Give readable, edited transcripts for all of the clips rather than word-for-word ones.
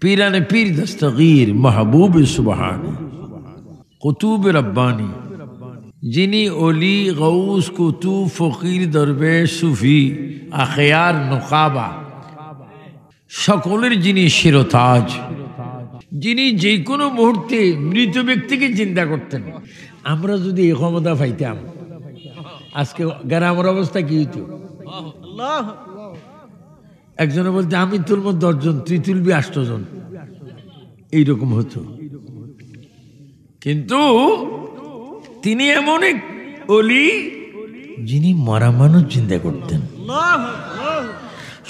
पीराने पीर दस्तगीर महबूब सुबहानी कुतुब रब्बानी जिनी ओली गौस कुतुब फकीर दरवेश सूफी आखियार नुकाबा सकलेर जिनी शिरोताज जिनी जे कोनो मुहूर्ते मृत व्यक्तिके जिंदा करतेन आमरा यदि এই ক্ষমতা পাইতাম আজকে গ্রামের অবস্থা কি হতো আল্লাহ একজনে বলতে আমি তুলব 10 জন তুই তুলবি 8 জন এই রকম হতো কিন্তু তিনি এমন এক ওলি যিনি মরা মানুষ জিন্দা করতেন আল্লাহ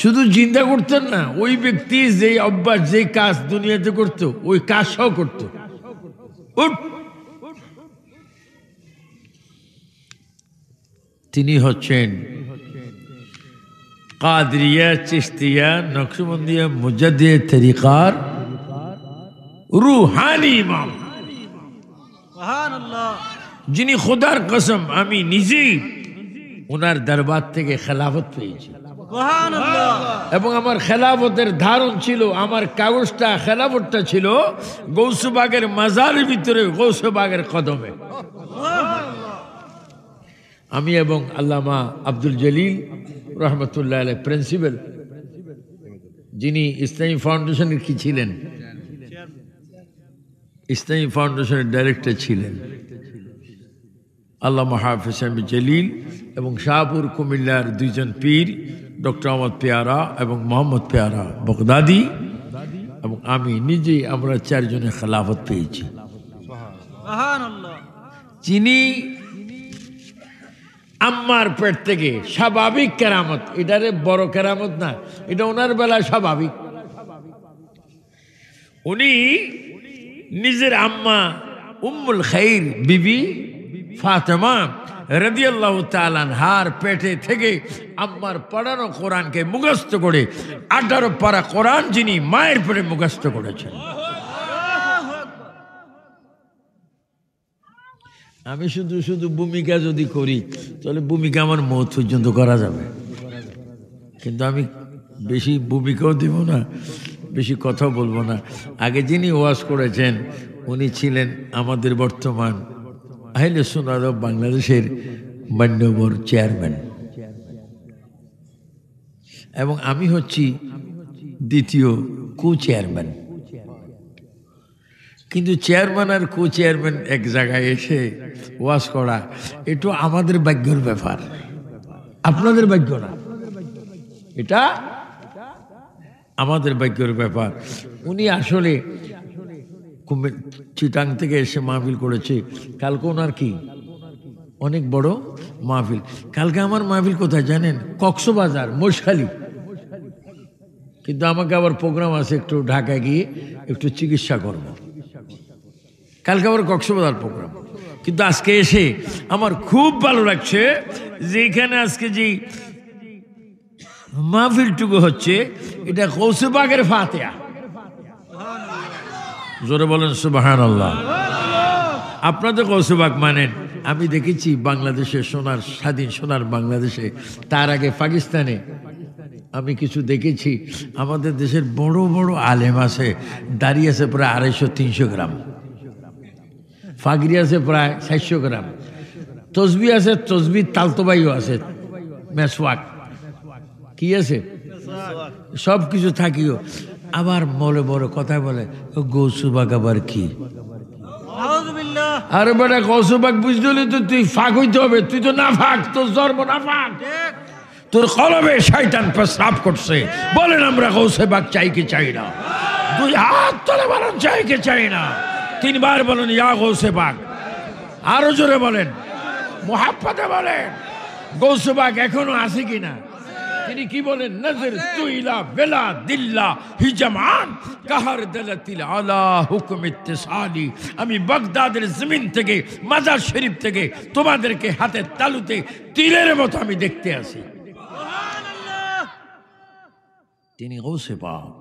শুধু জিন্দা করতেন না ওই ব্যক্তি যে অভ্যাস যে কাজ দুনিয়াতে করত ওই কাজও করত তিনি হচ্ছেন কাদরিয়া চিশতিয়া নকশবন্দিয়া মুজাদ্দিদ তরিকার রূহানি ইমাম সুবহানাল্লাহ যিনি খোদার কসম আমি নিজেই ওনার দরবার থেকে খেলাফত পেয়েছি সুবহানাল্লাহ এবং আমার খেলাফতের ধারণ ছিল আমার কাগজটা খেলাফতটা ছিল গৌসবাগের মাজারের ভিতরে গৌসবাগের কদমে আমি এবং আল্লামা আব্দুল জলিল রহমতুল্লাহ আলাইহি প্রিন্সিপাল যিনি ইসলামী ফাউন্ডেশনের কি ছিলেন ইসলামী ফাউন্ডেশনের ডাইরেক্টর ছিলেন আল্লামা হাফেজ আহমেদ জলিল এবং শাহপুর কুমিল্লার দুইজন পীর ডক্টর আহমদ পেয়ারা এবং মোহাম্মদ পেয়ারা বগদাদি এবং আমি নিজেই আমরা চারজনে খেলাফত পেয়েছি সুবহানাল্লাহ যিনি আম্মার পেট থেকে স্বাভাবিক কেরামত এটারে বড় কেরামত না এটা ওনার বেলায় স্বাভাবিক উনি নিজের আম্মা উম্মুল খাইর বিবি ফাতেমা রাদিয়াল্লাহু তাআলা আনহার পেটে থেকে আম্মার পড়ানো কোরআনকে মুখস্থ করে 18 পারা কোরআন যিনি মায়ের পেটে মুখস্থ করেছেন আমি শুধু শুধু ভূমিকা যদি করি তাহলে ভূমিকা আমার মৌত পর্যন্ত করা যাবে কিন্তু আমি বেশি ভূমিকাও দেব না বেশি কথা বলবো না আগে যিনি ওয়াজ করেছেন উনি ছিলেন আমাদের বর্তমান আহলে সুন্নাত বাংলাদেশের মাননীয় চেয়ারম্যান এবং আমি হচ্ছি দ্বিতীয় কো চেয়ারম্যান কিন্তু চেয়ারম্যান আর কো চেয়ারম্যান এক জায়গায় এসে ওয়াজ করা এটা আমাদের ভাগ্যের ব্যাপার আপনাদের ভাগ্য না এটা আমাদের ভাগ্যের ব্যাপার উনি আসলে চিটাং থেকে এসে মাহফিল করেছে কালকে ওনার কি অনেক বড় মাহফিল কালকে আমার মাহফিল কোথায় জানেন কক্সবাজার মশখালী কিন্তু আমাকে আবার প্রোগ্রাম আছে একটু ঢাকায় গিয়ে একটু চিকিৎসা করব কালকে আবার কক্সবাজার প্রোগ্রাম কিন্তু আজকে এসে আমার খুব ভালো লাগছে যে এখানে আজকে যে মাহফিলটুকু হচ্ছে এটা গৌসবাগের ফাতিহা জোরে বলেন সুবহানাল্লাহ আপনাদের গৌসবাগ মানেন আমি দেখেছি বাংলাদেশে সোনার স্বাধীন সোনার বাংলাদেশে তার আগে পাকিস্তানে আমি কিছু দেখেছি আমাদের দেশের বড় বড় আলেম আছে দাড়ি আছে প্রায় 250-300 গ্রাম ফাগরি আছে প্রায় 400 গ্রাম তসবি আছে তসবি তালতোবাইও আছে মেসওয়াক কি আছে সব কিছু থাকিও আবার বলে বড় কথা বলে গৌসবাগ আবার কি আরে বেটা গৌসবাগ বুঝলি তো তুই ফাঁক হইতে হবে তুই তো না ফাঁক তোর জন্ম না ফাঁক তোর কলবে শয়তান প্রস্রাব করছে বলেন আমরা গৌসবাগ চাই কি চাই না দুই হাত তুলে বলেন চাই কি চাই না 3 বার বলেন ইয়া গৌসবাগ আরো জোরে বলেন মুহাব্বতে বলেন গৌসবাগ এখনো আছে কিনা তিনি কি বলেন নজর তুইলা বেলা দিল্লা হিজামান কাহার দলাতিল আলা হুকুম ইত্তিসালি আমি বাগদাদের জমিন থেকে মাজার শরীফ থেকে তোমাদেরকে হাতে তালুতে তীরের মতো আমি দেখতে আসি সুবহানাল্লাহ তিনি গৌসে পাক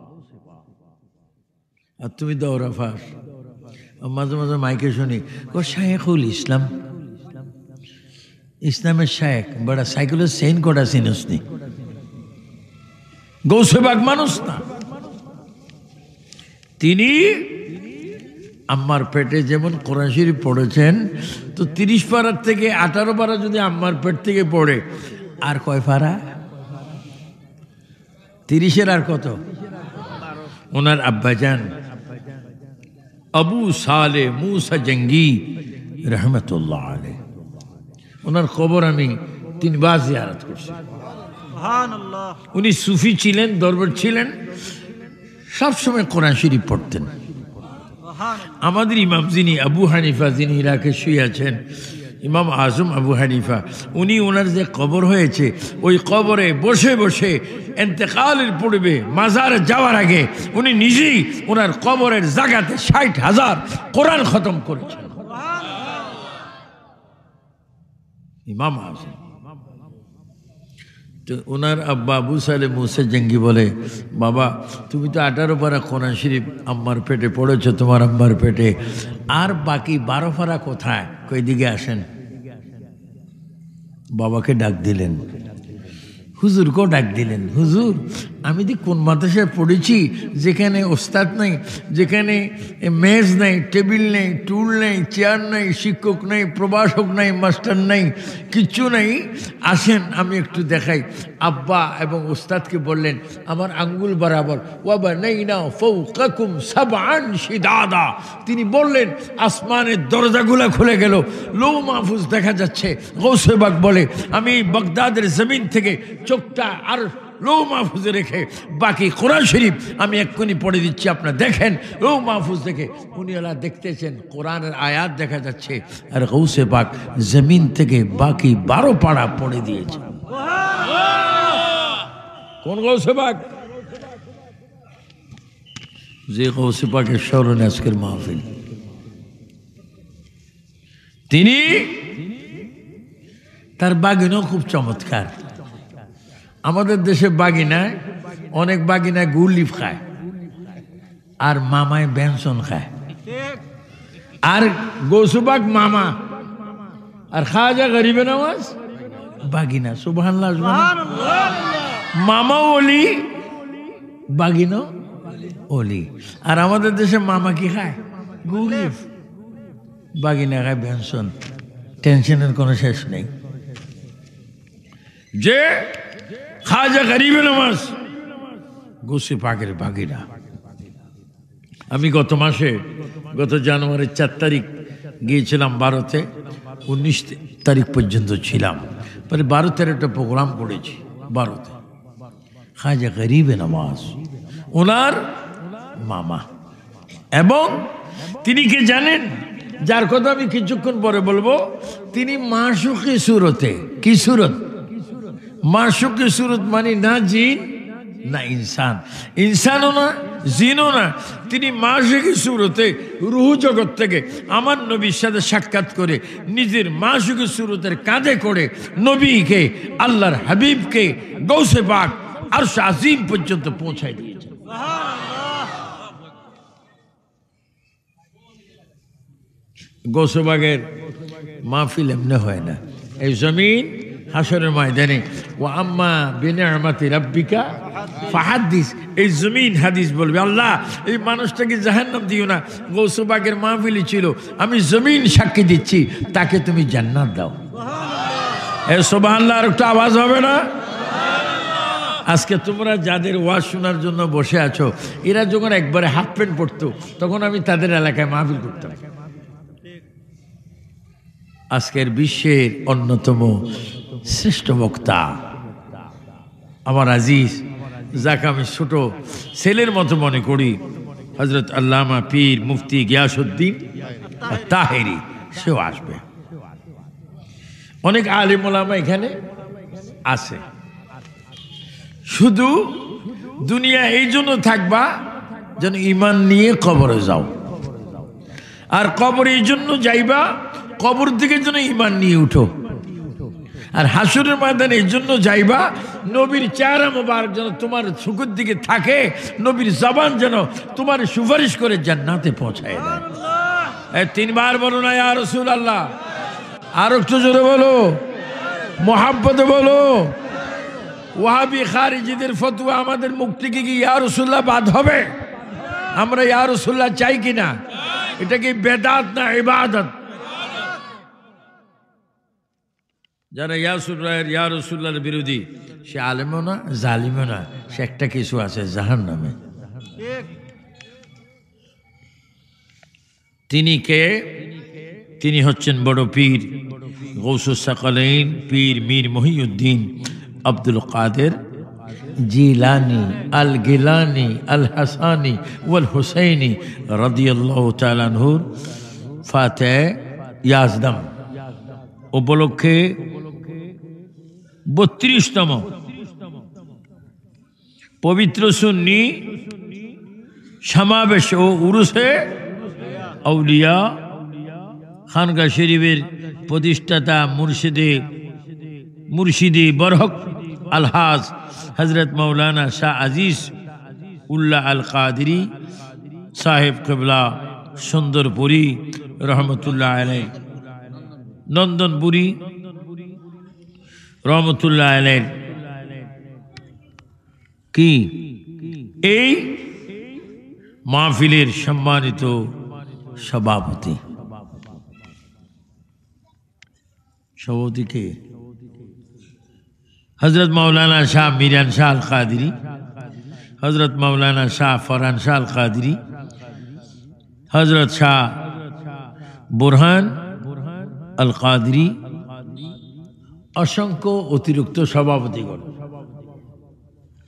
আর তুমি দৌড়া ফাস মাঝে মাঝে মাইকে শুনি ও শায়েখুল ইসলাম ইসলামের শায়েখ বড় সাইকেলের সেন কোটা সিনসনি গৌসবাগ মানুষ না তিনি আম্মার পেটে যেমন কোরআন শরীফ পড়েছেন, তো 30 পারার থেকে 18 পারা যদি আম্মার পেট থেকে পড়ে, আর কয় পারা? 30-এর আর কত? ওনার আব্বাজান আবু সালে মুসা জঙ্গি রহমতুল্লাহ আলাইহি, ওনার কবর আমি 3 বার জিয়ারত করছি। উনি সুফি ছিলেন, দরবার ছিলেন, সবসময় কোরআন শরীফ পড়তেন। আমাদের ইমাম যিনি আবু হানিফা, যিনি ইরাকে শুয়ে আছেন, ইমাম আজম আবু হানিফা, উনি ওনার যে কবর হয়েছে, ওই কবরে বসে বসে ইন্তেকালের পূর্বে মাজারে যাওয়ার আগে উনি নিজেই ওনার কবরের জায়গাতে 60,000 কোরআন খতম করেছেন। ইমাম আজম। তো ওনার আব্বা আবু সালে মুসা জঙ্গি বলে, বাবা তুমি তো 18 পারা কোরআন শরীফ আম্মার পেটে পড়েছো, তোমার আম্মার পেটে, আর বাকি 12 পারা কোথায়? কই দিকে আসেন। বাবাকে ডাক দিলেন, হুজুরকেও ডাক দিলেন। হুজুর, আমি দি কোন মাদ্রাসায় পড়েছি যেখানে ওস্তাদ নাই, যেখানে মেজ নেই, টেবিল নেই, টুল নেই, চেয়ার নেই, শিক্ষক নেই, প্রভাষক নাই, মাস্টার নাই, কিচ্ছু নেই, আসেন আমি একটু দেখাই। আব্বা এবং ওস্তাদকে বললেন, আমার আঙ্গুল বরাবর ওয়াবানাইনা ফাওকাকুম সাবআন শিদাদা, তিনি বললেন আসমানের দরজাগুলো খুলে গেল, লৌহ মাহফুজ দেখা যাচ্ছে। গৌসে পাক বলে, আমি বাগদাদের জমিন থেকে চোখটা আর লৌহ মাহফুজে রেখে বাকি কোরআন শরীফ আমি এক্ষুনি পড়ে দিচ্ছি, আপনারা দেখেন। লৌহ মাহফুজ দেখে উনি ওরা দেখতেছেন কোরআনের আয়াত দেখা যাচ্ছে, আর গৌসে পাক জমিন থেকে বাকি 12 পারা পড়ে দিয়েছে। কোন গৌসে পাক? যে গৌসে পাকের স্মরণে আজকের মাহফিল। তিনি, তার বাগিনাও খুব চমৎকার। আমাদের দেশে বাগিনায়, অনেক বাগিনায় গুলিফ খায়, আর মামায় বেনসন খায়, আর গৌসুবাগ মামা, আর খাজা গরিবে নওয়াজ বাগিনা। সুবহানাল্লাহ। মামা ওলি, বাগিনা ওলি। আর আমাদের দেশে মামা কি খায়? গুলিফ, বাগিনা খায় বেনসন। টেনশনের কোনো শেষ নেই। যে খাজা গরিবে নওয়াজ গৌসে পাকের বাগিনা। আমি গত মাসে, গত জানুয়ারির 4 তারিখ গিয়েছিলাম ভারতে, 19 তারিখ পর্যন্ত ছিলাম, পরে 12-13টা প্রোগ্রাম করেছি ভারতে। খাজা গরিবে নওয়াজ ওনার মামা, এবং তিনি কে জানেন, যার কথা আমি কিছুক্ষণ পরে বলবো, তিনি মাশুকি সুরতে। কি সুরত? মাশুকি সুরত, মানে না জিন না ইনসান, ইনসানও না জিনও না। তিনি মাশুকি সুরতে রুহ জগৎ থেকে আমার নবীর সাথে সাক্ষাৎ করে নিজের মাশুকি সুরতের কাঁধে করে নবীকে, আল্লাহর হাবিবকে, গৌসে পাক আরশ আজিম পর্যন্ত পৌঁছায় দিয়েছেন। গৌসে পাকের মাহফিল এমনি হয় না। এই জমিন হাসরের ময়দানে ও আম্মা বিনিআমাতি রাব্বিকা ফাহাদ্দিস, এই জমিন হাদিস বলবে, আল্লাহ এই মানুষটাকে জাহান্নাম দিও না। গৌসে পাকের মাহফিলই ছিল, আমি জমিন সাক্ষী দিচ্ছি, তাকে তুমি জান্নাত দাও। এ সুবহানাল্লাহ, আর একটু আওয়াজ হবে না? আজকে তোমরা যাদের ওয়াজ শোনার জন্য বসে আছো, এরা যখন একবারে হাফ প্যান্ট পরতো, তখন আমি তাদের এলাকায় মাহফিল করতাম। আজকের বিশ্বের অন্যতম শ্রেষ্ঠ বক্তা আমার আজিজ, যাকে আমি ছোট ছেলের মতো মনে করি, হযরত আল্লামা পীর মুফতি গিয়াসউদ্দিন তাহেরি, সেও আসবে। অনেক আলেম ওলামা এখানে আছে। শুধু দুনিয়া এই জন্য থাকবা যেন ঈমান নিয়ে কবরে যাও, আর কবরে এই জন্য যাইবা কবর থেকে যেন ঈমান নিয়ে উঠো, আর হাসরের ময়দানে এই জন্য যাইবা নবীর চেহারা মোবারক যেন তোমার চোখের দিকে থাকে, নবীর জবান যেন তোমার সুপারিশ করে জান্নাতে পৌঁছায় দেয়। 3 বার বলো না ইয়া রাসূলুল্লাহ, আর একটু জোরে বলো, মোহাব্বতে বলো। ওয়াহাবি খারিজিদের ফতোয়া আমাদের মুখ থেকে কি ইয়া রাসূলুল্লাহ বাদ হবে? আমরা ইয়া রাসূলুল্লাহ চাই কিনা? এটা কি বেদাত না ইবাদত? যারা ইয়া রাসূলুল্লাহর বিরোধী সে আলেমও না জালিমও না, সে একটা কিছু আছে জাহান্নামে। তিনি কে? তিনি হচ্ছেন বড় পীর গৌসুস সাকালাইন পীর মীর মহিউদ্দিন আব্দুল কাদের জিলানি আল গিলানি আল হাসানি ওয়াল হুসাইনি রাদিয়াল্লাহু তাআলা আনহুর ফাতে ইয়াজদাম উপলক্ষে 32তম পবিত্র সুন্নি সমাবেশ ও উরুসে আউলিয়া খানকা শরীফের প্রতিষ্ঠাতা মুর্শিদি বরহক আলহাজ হযরত মৌলানা শাহ আজিজ উল্লাহ আল কাদরি সাহেব কিবলা সুন্দরপুরী রহমতুল্লাহ আলাইহি নন্দনপুরী রহমতুল্লাহ আলাইহি কি এই মাহফিলের সম্মানিত সভাপতি। কে? হযরত মৌলানা শাহ মিরান শাহ আল কাদরি, হযরত মৌলানা শাহ ফরহান শাহ আল কাদরি, হযরত শাহ বুরহান আল কাদরি, অসংখ্য অতিরিক্ত সভাপতিগণ।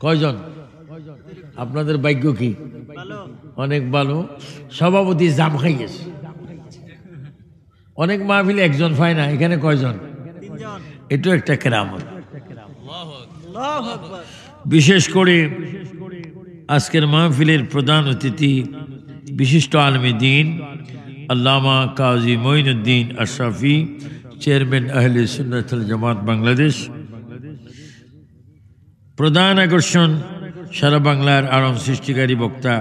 কয়জন? আপনাদের ভাগ্য কি? অনেক ভালো। সভাপতি জাম খাইয়েছে। অনেক মাহফিলে একজন পায় না, এখানে কয়জন? এটাও একটা কেরামত। বিশেষ করে আজকের মাহফিলের প্রধান অতিথি বিশিষ্ট আলেমে দ্বীন আল্লামা কাজী মঈনুদ্দিন আশরাফি, চেয়ারম্যান আহলে সুন্নাত ওয়াল জামাত বাংলাদেশ। প্রধান আকর্ষণ সারা বাংলার আরম সৃষ্টিকারী বক্তা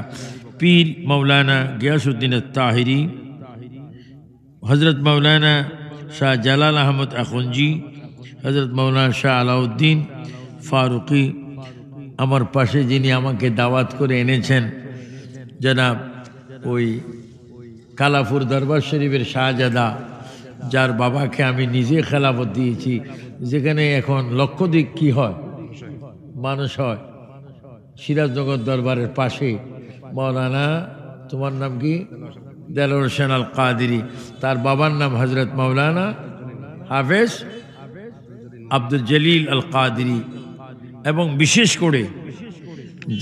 পীর মৌলানা গিয়াসউদ্দিন তাহিরি, হযরত মৌলানা শাহ জালাল আহমদ আখুনজি, হযরত মৌলানা শাহ আলাউদ্দিন ফারুকি। আমার পাশে যিনি আমাকে দাওয়াত করে এনেছেন জনাব ওই কালাপুর দরবার শরীফের শাহজাদা, যার বাবাকে আমি নিজে খেলাফত দিয়েছি, যেখানে এখন লক্ষাধিক কি হয় মানুষ হয়, সিরাজনগর দরবারের পাশে। মৌলানা তোমার নাম কি? দেলোয়ার হোসেন আল কাদরি। তার বাবার নাম হযরত মৌলানা হাফেজ আব্দুল জলিল আল কাদরি। এবং বিশেষ করে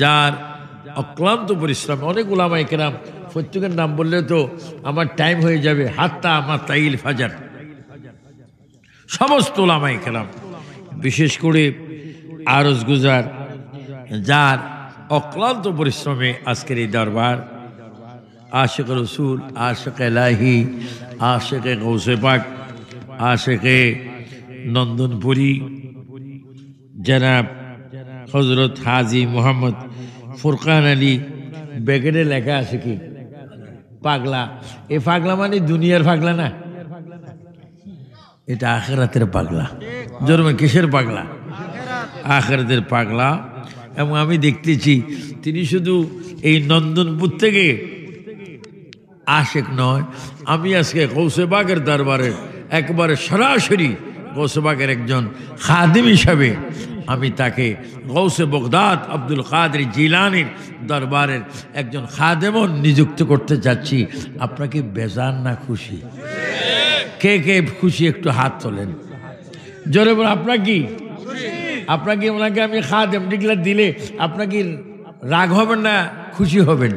যার অক্লান্ত পরিশ্রম, অনেক উলামায়ে কেরাম, প্রত্যেকের নাম বললে তো আমার টাইম হয়ে যাবে, হাত্তা আমার তাইল ফাজার, সমস্ত উলামায়ে কেরাম, বিশেষ করে আরজ গুজার, যার অক্লান্ত পরিশ্রমে আজকের এই দরবার আশিক রসুল, আশিক এলাহি, আশিক গৌসে পাক, আশিক নন্দনপুরী জনাব হযরত হাজী মোহাম্মদ ফুরকান আলী। ব্যাকেটে লেখা আছে কি? পাগলা। এই পাগলা মানে দুনিয়ার পাগলা না, এটা আখিরাতের পাগলা। জন্মে কিসের পাগলা? আখিরাতের পাগলা। এবং আমি দেখতেছি তিনি শুধু এই নন্দনপুর থেকে আশেক নয়, আমি আজকে গৌসে পাকের দরবারে একবারে সরাসরি গৌসে পাকের একজন খাদিম হিসাবে আমি তাকে গৌসে বগদাদ আব্দুল কাদের জিলানির দরবারের একজন খাদেমও নিযুক্ত করতে যাচ্ছি। আপনাকে বেজার না খুশি? কে কে খুশি একটু হাত তোলেন জোরে বলে। আপনাকে ওনাকে আমি খাদেম ডিক্লার দিলে আপনাকে রাগ হবেন না খুশি হবেন?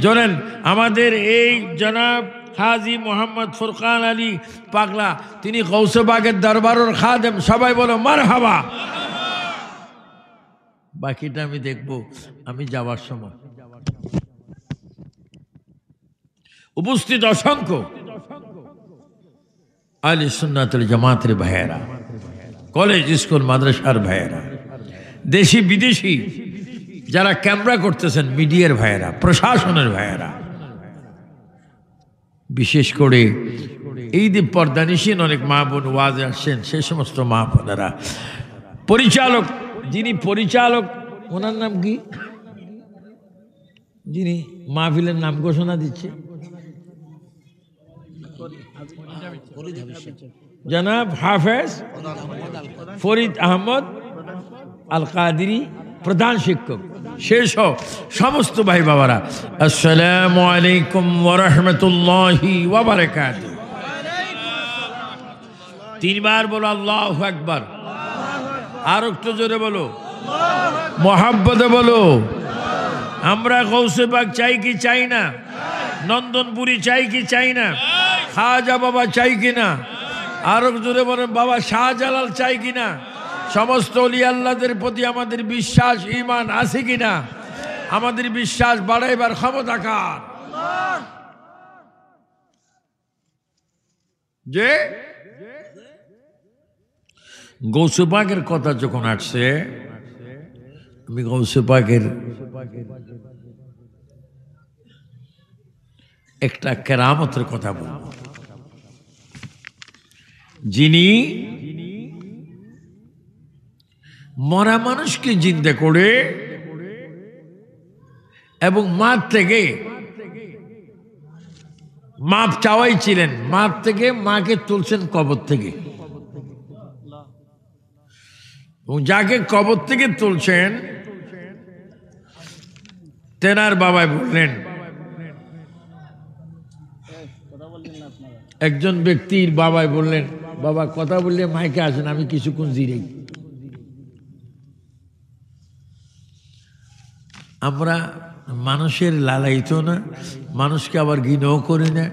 জানেন আমাদের এই জনাব হাজী মোহাম্মদ ফুরকান আলী পাগলা, তিনি গৌসে পাকের দরবারের খাদেম। সবাই বলো মারহাবা। বাকিটা আমি দেখব আমি যাওয়ার সময়। উপস্থিত অসংখ্য আহলে সুন্নাত ওয়াল জামাতের ভাইয়েরা, কলেজ স্কুল মাদ্রাসার ভাইয়েরা, দেশি বিদেশি যারা ক্যামেরা করতেছেন, মিডিয়ার ভাইয়েরা, প্রশাসনের ভাইয়েরা, বিশেষ করে এই যে পর্দানিসীন অনেক মা বোন ওয়াজে আসছেন, সে সমস্ত মা বোনেরা, পরিচালক, যিনি পরিচালক ওনার নাম কি? যিনি মাহফিলের নাম ঘোষণা দিচ্ছে, জনাব হাফেজ ফরিদ আহমদ আল কাদেরী, প্রধান শিক্ষক। শেষ সমস্ত ভাই বাবারা, আসসালামু আলাইকুম ওয়া রাহমাতুল্লাহি ওয়া বারাকাতুহু। তিনবার বলো আল্লাহু আকবার, আর একটু জোরে বলো, মোহাব্বতে বলো। আমরা গৌসে পাক চাই কি চাই না? নন্দনপুরি চাই কি চাই না? খাজা বাবা চাই কি না? আরো জোরে বলেন, বাবা শাহজালাল চাই কি না? সমস্ত ওলি আল্লাহদের প্রতি আমাদের বিশ্বাস ঈমান আছে কি না? আমাদের বিশ্বাস বাড়াইবার ক্ষমতা কার? যে গৌসে পাকের কথা যখন আসছে, আমি গৌসে পাকের একটা কেরামতের কথা বলব। যিনি মরা মানুষকে জিন্দা করে এবং মার থেকে মাপ চাওয়াই ছিলেন, মার থেকে মাকে তুলছেন কবর থেকে, এবং যাকে কবর থেকে তুলছেন তেনার বাবাই বললেন, একজন ব্যক্তির বাবাই বললেন, বাবা কথা বললে মাইকে আসেন, আমি কিছুক্ষণ জিরাই। আমরা মানুষের লালাইত না, মানুষকে আবার ঘৃণাও করি না,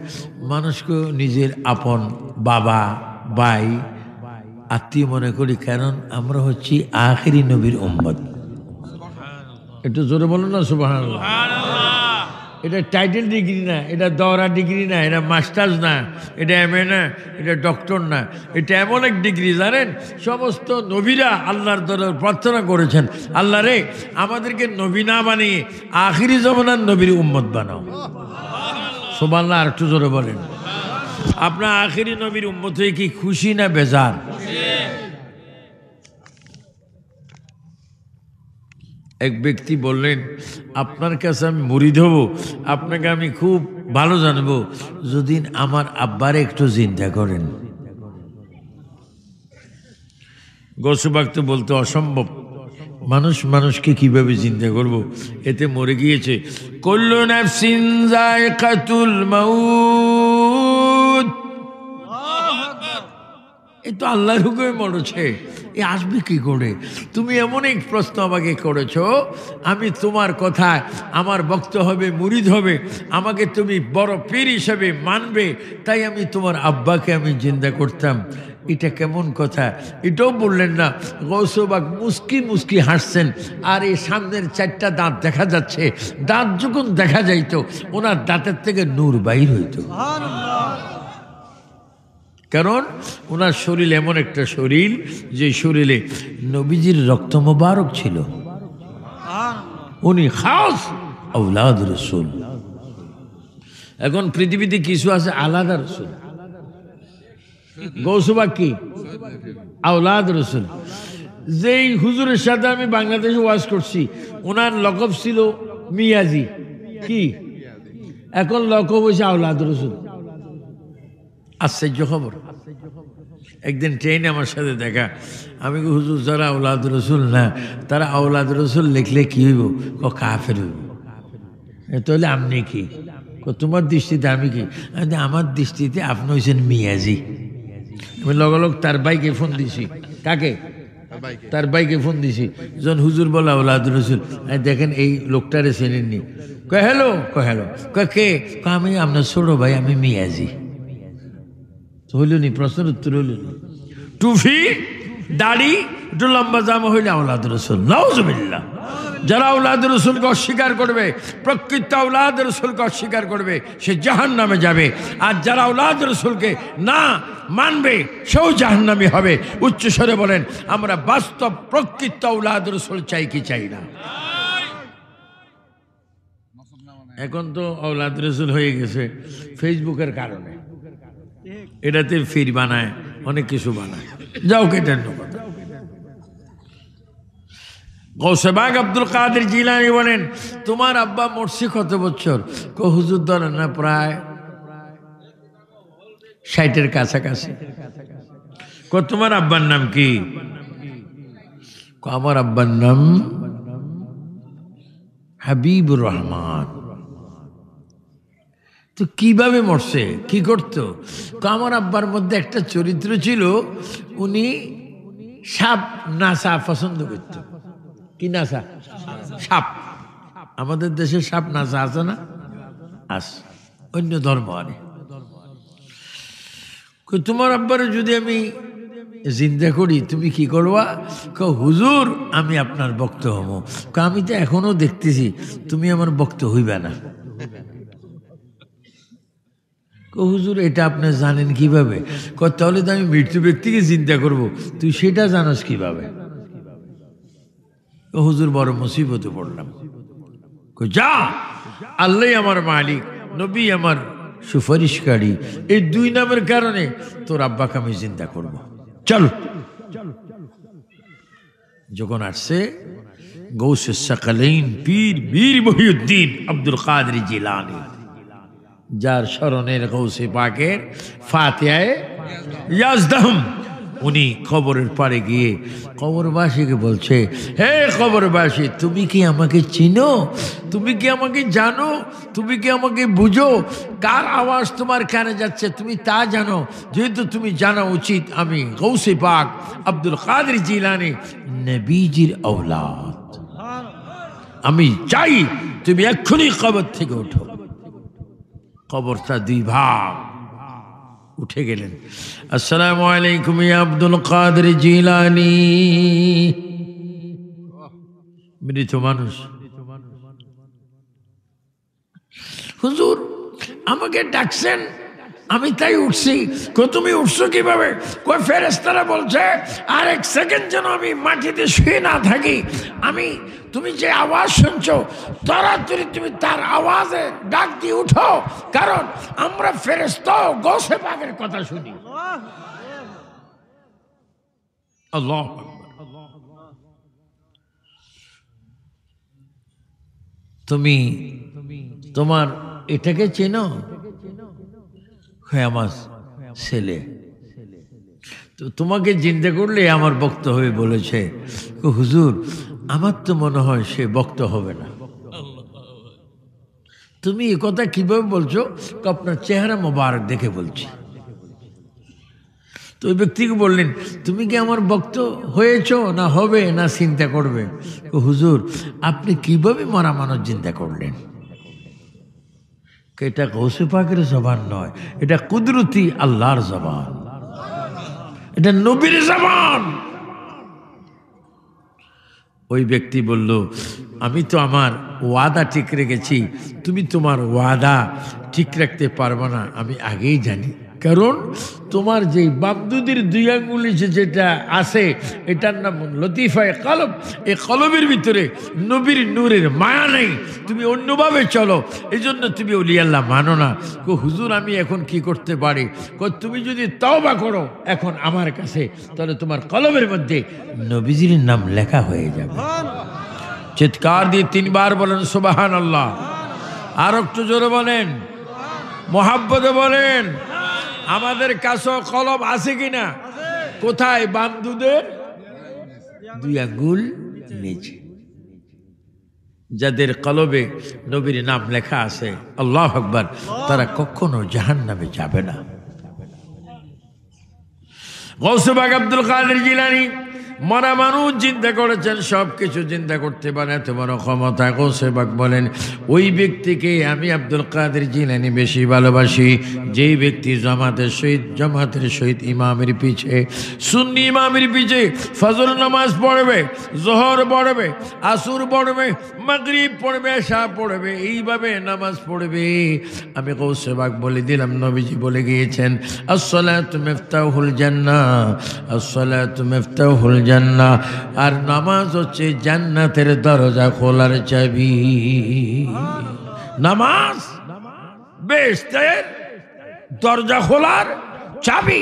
মানুষকে নিজের আপন বাবা ভাই আত্মীয় মনে করি, কারণ আমরা হচ্ছি আখিরি নবীর উম্মত। একটু জোরে বলুন না সুবহানাল্লাহ। এটা টাইটেল ডিগ্রি না, এটা দৌড়া ডিগ্রি না, এটা মাস্টার্স না, এটা এমএ না, এটা ডক্টর না, এটা এমন এক ডিগ্রি জানেন, সমস্ত নবীরা আল্লাহর দরবারে প্রার্থনা করেছেন, আল্লাহ রে আমাদেরকে নবী না বানিয়ে আখিরি জমানার নবীর উম্মত বানাও। সুবহানাল্লাহ। আর একটু জোরে বলেন, আপনার আখিরি নবীর উম্মত হয়ে কি খুশি না বেজার? এক ব্যক্তি বললেন, আপনার কাছে আমি মুরিদ হব, আপনাকে আমি খুব ভালো জানবো যদি আমার আব্বারে একটু চিন্তা করেন। গৌসবাক তো বলতে অসম্ভব, মানুষ মানুষকে কিভাবে চিন্তা করব, এতে মরে গিয়েছে। কুল্লু নাফসিন যায়কাতুল মাউত, এই তো আল্লাহর হুকুমে মরেছে, এ আসবে কি করে? তুমি এমন এক প্রশ্ন আমাকে করেছ, আমি তোমার কথায় আমার ভক্ত হবে, মুরিদ হবে, আমাকে তুমি বড় পীর হিসেবে মানবে, তাই আমি তোমার আব্বাকে আমি জিন্দা করতাম। এটা কেমন কথা? এটাও বললেন না। গৌসবাক মুস্কি মুস্কি হাসছেন, আর এই সামনের চারটা দাঁত দেখা যাচ্ছে, দাঁত যখন দেখা যাইতো ওনার দাঁতের থেকে নূর বাইর হইতো, কারণ ওনার শরীর এমন একটা শরীর যে শরীরে নবীজির রক্ত মোবারক ছিল। উনি খাস আওলাদ রাসূল। এখন পৃথিবীতে কিছু আছে আলাদা রাসূল, গৌসবাক কি আওলাদ রাসূল। যেই হুজুরের সাথে আমি বাংলাদেশে ওয়াজ করছি, ওনার লকব ছিল মিয়াজি, কি এখন লকব হয়েছে আওলাদ রাসূল। আশ্চর্য খবর। একদিন ট্রেনে আমার সাথে দেখা, আমি হুজুর যারা আওলাদ রসুল না, তারা আওলাদ রসুল লিখলে কি হইব? কাফের হইব। তাহলে আপনি কি? তোমার দৃষ্টিতে আমি কি? আমার দৃষ্টিতে আপনি হয়েছেন মিয়াজি। আমি লগলগ তার বাইকে ফোন দিছি। কাকে? তার বাইকে ফোন দিছি। যখন হুজুর বলে আওলাদ রসুল, দেখেন এই লোকটারে চেনেননি। কয় হ্যালো, কয় হ্যালো, কয় কে? আমি আপনার ছোট ভাই, আমি মিয়াজি। হইল নি? প্রশ্নের উত্তর হইল নি? টুফি দাড়ি একটু লম্বা জামা হইলে আওলাদ রসুল। নাউজুবিল্লাহ। যারা আওলাদ রসুলকে অস্বীকার করবে, প্রকৃত আওলাদ রসুলকে অস্বীকার করবে, সে জাহান্নামে যাবে। আর যারা আওলাদ রসুলকে না মানবে, সেও জাহান্নামী হবে। উচ্চস্বরে বলেন, আমরা বাস্তব প্রকৃত আওলাদ রসুল চাই কি চাই না? এখন তো আওলাদ রসুল হয়ে গেছে ফেসবুকের কারণে, এটাতে ফির বানায়, অনেক কিছু বানায়। যাও কেটেন কথা। গৌসে বাগ আব্দুল কাদের জিলানী বলেন, তোমার আব্বা মরছে কত বছর? হুজুর ধরেন না প্রায় 60-এর কাছাকাছি। তোমার আব্বার নাম কি? আমার আব্বার নাম হাবিবুর রহমান। তো কিভাবে মরছে, কি করতো? আমার আব্বার মধ্যে একটা চরিত্র ছিল, উনি সাপ নাসা পছন্দ করত। কি নাসা? সাপ। আমাদের দেশে সাপ নাসা আছে না? আস অন্য ধর্ম আনে। তোমার আব্বারে যদি আমি জিন্দা করি তুমি কি করবা? হুজুর আমি আপনার বক্ত হব। আমি তো এখনো দেখতেছি তুমি আমার বক্ত হইবে না। হুজুর এটা আপনি জানেন কিভাবে? তাহলে তো আমি মৃত্যু ব্যক্তিকে চিন্তা করব, তুই সেটা জানোস কিভাবে? হুজুর বড় মুসিবতে পড়লাম। যা, আল্লাহ আমার মালিক, নবী আমার সুপারিশকারী, এই দুই নামের কারণে তোর আব্বাকে আমি চিন্তা করব। চল। যখন আসছে গৌসে সাকালাইন পীর বীর মহিউদ্দিন আব্দুল কাদের জিলানী, যার স্মরণের গৌসে পাকের ফাতিহায়ে ইয়াজদাহম, উনি কবরের পাড়ে গিয়ে কবরবাসীকে বলছে, হে কবরবাসী, তুমি কি আমাকে চিনো? তুমি কি আমাকে জানো? তুমি কি আমাকে বুঝো? কার আওয়াজ তোমার কানে যাচ্ছে তুমি তা জানো? যেহেতু তুমি জানা উচিত আমি গৌসে পাক আব্দুল কাদের জিলানী নবীজির ঔলাদ, আমি চাই তুমি এক্ষুনি কবর থেকে ওঠো। কবরটা দুই ভাগ, উঠে গেলেন। আসসালামু আলাইকুম ইয়া আব্দুল কাদের জিলানী। মৃত মানুষ। হুজুর আমাকে ডাকছেন, আমি তাই উঠছি। তুমি উঠছো কিভাবে? ফেরেশতারা বলছে আর এক সেকেন্ড যেন আমি মাটিতে শুয়ে না থাকি। তুমি যে আওয়াজ শুনছো তাড়াতাড়ি তুমি তার আওয়াজে ডাক দিয়ে উঠো, কারণ আমরা ফেরেশতা গৌসে পাকের কথা শুনি। আল্লাহু আকবার। তুমি তোমার এটাকে চেনো? আমার ছেলে। তো তোমাকে চিন্তা করলে আমার বক্ত হয়ে বলেছে, হুজুর আমার তো মনে হয় সে বক্ত হবে না। তুমি এ কথা কিভাবে বলছো? আপনার চেহারা মোবারক দেখে বলছি। তো ওই ব্যক্তিকে বললেন, তুমি কি আমার বক্ত হয়েছো না হবে না চিন্তা করবে? হুজুর আপনি কিভাবে মরা মানুষ চিন্তা করলেন? এটা গৌসে পাকের জবান নয়, এটা কুদরতি আল্লাহর জবান, এটা নবীর জবান। ওই ব্যক্তি বলল, আমি তো আমার ওয়াদা ঠিক রেখেছি, তুমি তোমার ওয়াদা ঠিক রাখতে পারবে না আমি আগেই জানি। কারণ তোমার যে বামদুদের দুই আঙ্গুলি যেটা আছে এটার নাম লতিফায়ে কলব। এই কলবের ভিতরে নবীর নূরের মায়া নেই, তুমি অন্যভাবে চলো, এই জন্য তুমি ওলি আল্লাহ মানো না। হুজুর আমি এখন কি করতে পারি? তুমি যদি তওবা করো এখন আমার কাছে, তাহলে তোমার কলবের মধ্যে নবীজির নাম লেখা হয়ে যাবে। চিৎকার দিয়ে 3 বার বলেন সুবহানাল্লাহ। আর একটু জোরে বলেন, মোহাব্বতে বলেন। আমাদের কাছে কলম আছে কিনা? কোথায়? বামদুদের 2 আঙ্গুল নিচে। যাদের কলবে নবীর নাম লেখা আছে, আল্লাহু আকবার, তারা কখনো জাহান্নামে যাবে না। গৌসে পাক আব্দুল কাদের জিলানী মরা মানুষ চিন্তা করেছেন, সব কিছু চিন্তা করতে পারে, এত বড় ক্ষমতা। গৌসে পাক বলেন, ওই ব্যক্তিকে আমি আব্দুল কাদের জিলানী বেশি ভালোবাসি যেই ব্যক্তি জামাতের সহিত ইমামের পিছে, সুন্নি ইমামের পিছে ফজর নামাজ পড়বে, জোহর পড়বে, আসর পড়বে, মাগরিব পড়বে, এশা পড়বে, এইভাবে নামাজ পড়বে। আমি গৌসে পাক বলে দিলাম, নবীজি বলে গিয়েছেন, আসসালাতু মিফতাহুল জান্নাহ, আসসালাতু মিফতাহুল জান্নাহ, আর নামাজ হচ্ছে জান্নাতের দরজা খোলার চাবি। নামাজ বেহেশতের দরজা খোলার চাবি।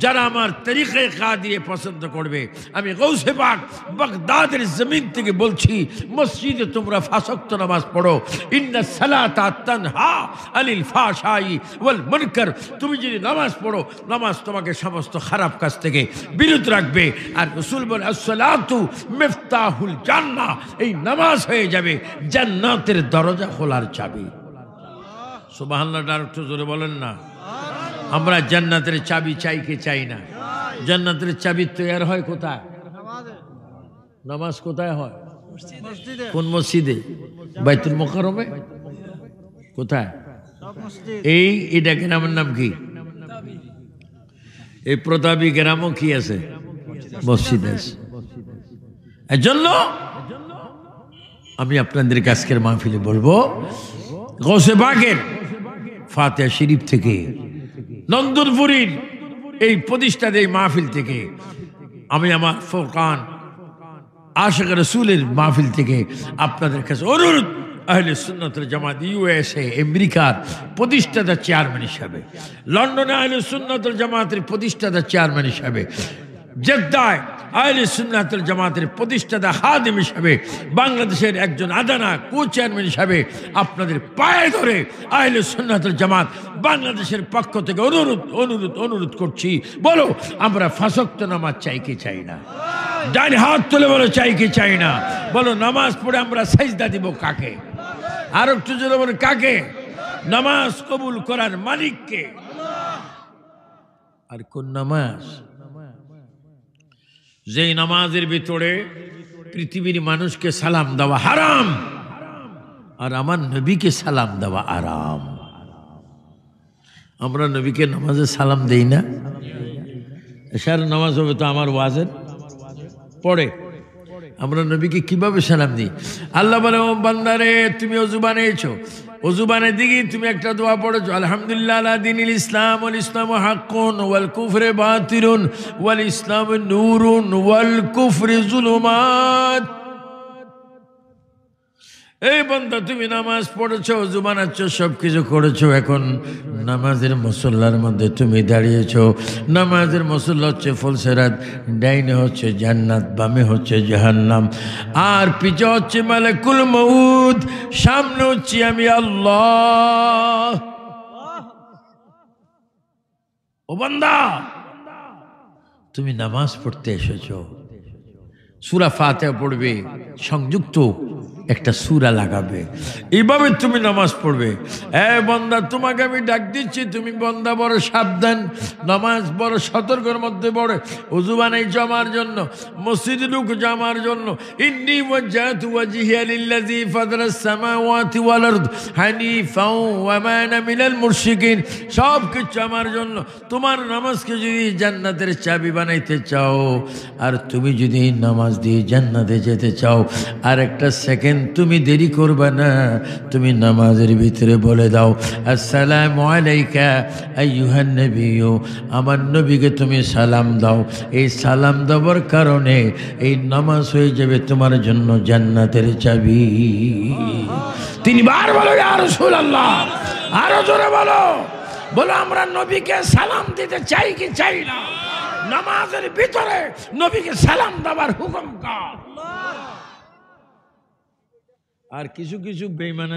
যারা আমার তরিকায়ে কাদিরে পছন্দ করবে, আমি গৌসে পাক বাগদাদের জমিন থেকে বলছি, মসজিদে তোমরা 5 ওয়াক্ত নামাজ পড়ো। ইন্নাস সালাতা তানহা আনিল ফাহশাই ওয়াল মুনকার। তুমি যদি নামাজ পড়ো, নামাজ তোমাকে সমস্ত খারাপ কাজ থেকে বিরত রাখবে। আর রাসূল বলেন, আসসালাতু মিফতাহুল জান্নাহ, এই নামাজ হয়ে যাবে জান্নাতের দরজা খোলার চাবি। সুবহানাল্লাহ, একটু জোরে বলেন না। আমরা জান্নাতের চাবি চাই কি চাই না? জান্নাতের চাবি তৈরি হয় কোথায়? নামাজ কোথায় হয়? কোন মসজিদে? বাইতুল মুকাররমে? কোথায়? এটা গ্রামের নাম কি? এই প্রতাপী গ্রামও কি আছে? মসজিদ আছে। এজন্য আমি আপনাদের আজকের মাহফিলে বলবো, গৌসে পাকের ফাতিহা শরীফ থেকে, নন্দনপুরীর এই প্রতিষ্ঠার এই মাহফিল থেকে, আমি আমার ফুরকান আশিক রাসূলের মাহফিল থেকে আপনাদের কাছে অনুরোধ, আহলে সুন্নাত ওয়াল জামাত ইউএসএ আমেরিকার প্রতিষ্ঠাতা চেয়ারম্যান হিসাবে, লন্ডনে আহলে সুন্নাত ওয়াল জামাতের প্রতিষ্ঠাতা চেয়ারম্যান হিসাবে, জেদ্দায় আহলে সুন্নাত ওয়াল জামাতের প্রতিষ্ঠাতা খাদেম হিসাবে, বাংলাদেশের একজন আদানা কো চেয়ারম্যান হিসাবে আপনাদের পায়ে ধরে আহলে সুন্নাত ওয়াল জামাত বাংলাদেশের পক্ষ থেকে অনুরোধ করছি, বলো আমরা 5 ওয়াক্ত নামাজ চাই কি চাই না? ডান হাত তুলে বলো, চাই কি চাই না? বলো, নামাজ পড়ে আমরা সাজদা দিব কাকে? আর একটু জোরে বলো, কাকে? নামাজ কবুল করার মালিককে। আর কোন নামাজ? যেই নামাজের ভিতরে পৃথিবীর মানুষকে সালাম দেওয়া হারাম, আর আমার নবীকে সালাম দেওয়া আরাম। আমরা নবীকে নামাজে সালাম দেই না। এশার নামাজ হবে তো আমার ওয়াজের পড়ে, আমরা নবীকে কিভাবে সালাম দিই? আল্লাহ বলে, ও বান্দারে, তুমি ওযু বানিয়েছো, ওযু বানিয়ে দিকে তুমি একটা দোয়া পড়েছো, আলহামদুলিল্লাহ আলা দীনিল ইসলাম ওয়াল ইসলামু হাক্কুন ওয়াল কুফরু বাতিলুন ওয়াল ইসলামু নূরুন ওয়াল কুফরু যুলুমাত। এই বান্দা, তুমি নামাজ পড়েছো, ওযু বানাচ্ছো, সবকিছু করেছো, এখন নামাজের মুসল্লার মধ্যে তুমি দাঁড়িয়েছো। নামাজের মুসল্লা হচ্ছে ফুলসেরাত, ডাইনে হচ্ছে জান্নাত, বামে হচ্ছে জাহান্নাম, আর পিছে হচ্ছে মালাকুল মউত, সামনে হচ্ছে আমি আল্লাহ। ও বান্দা, তুমি নামাজ পড়তে এসেছো, সূরা ফাতিহা পড়বে, সংযুক্ত একটা সূরা লাগাবে, এইভাবে তুমি নামাজ পড়বে। এ বান্দা, তোমাকে আমি ডাক দিচ্ছি, তুমি বান্দা বড় সাবধান, নামাজ বড় সতর্কের মধ্যে পড়ে। ওযু বানাইছো আমার জন্য, মসজিদে ঢুকেছো আমার জন্য। ইন্নী ওয়াজ্জাহতু ওয়াজহিয়া লিল্লাযী ফাতারাস সামাওয়াতি ওয়াল আরদ হানিফাও ওয়া মা আনা মিনাল মুশরিকিন। সব কিছু আমার জন্য। তোমার নামাজকে যদি জান্নাতের চাবি বানাইতে চাও, আর তুমি যদি নামাজ দিয়ে জান্নাতে যেতে চাও, আর একটা সেকেন্ড তুমি দেরি করবে না, তুমি নামাজের ভিতরে বলে দাও, আসসালামু আলাইকা আইয়ুহান নবিয়্যু, আমার নবীকে তুমি সালাম দাও। এই সালাম দেওয়ার কারণে এই নামাজ হয়ে যাবে তোমার জন্য জান্নাতের চাবি। 3 বার বলো, ইয়া রাসূলুল্লাহ। আরো জোরে বলো, বলো আমরা নবীকে সালাম দিতে চাই কি চাই না? নামাজের ভিতরে নবীকে সালাম দেওয়ার হুকুম কার? আর কিছু কিছু বেঈমান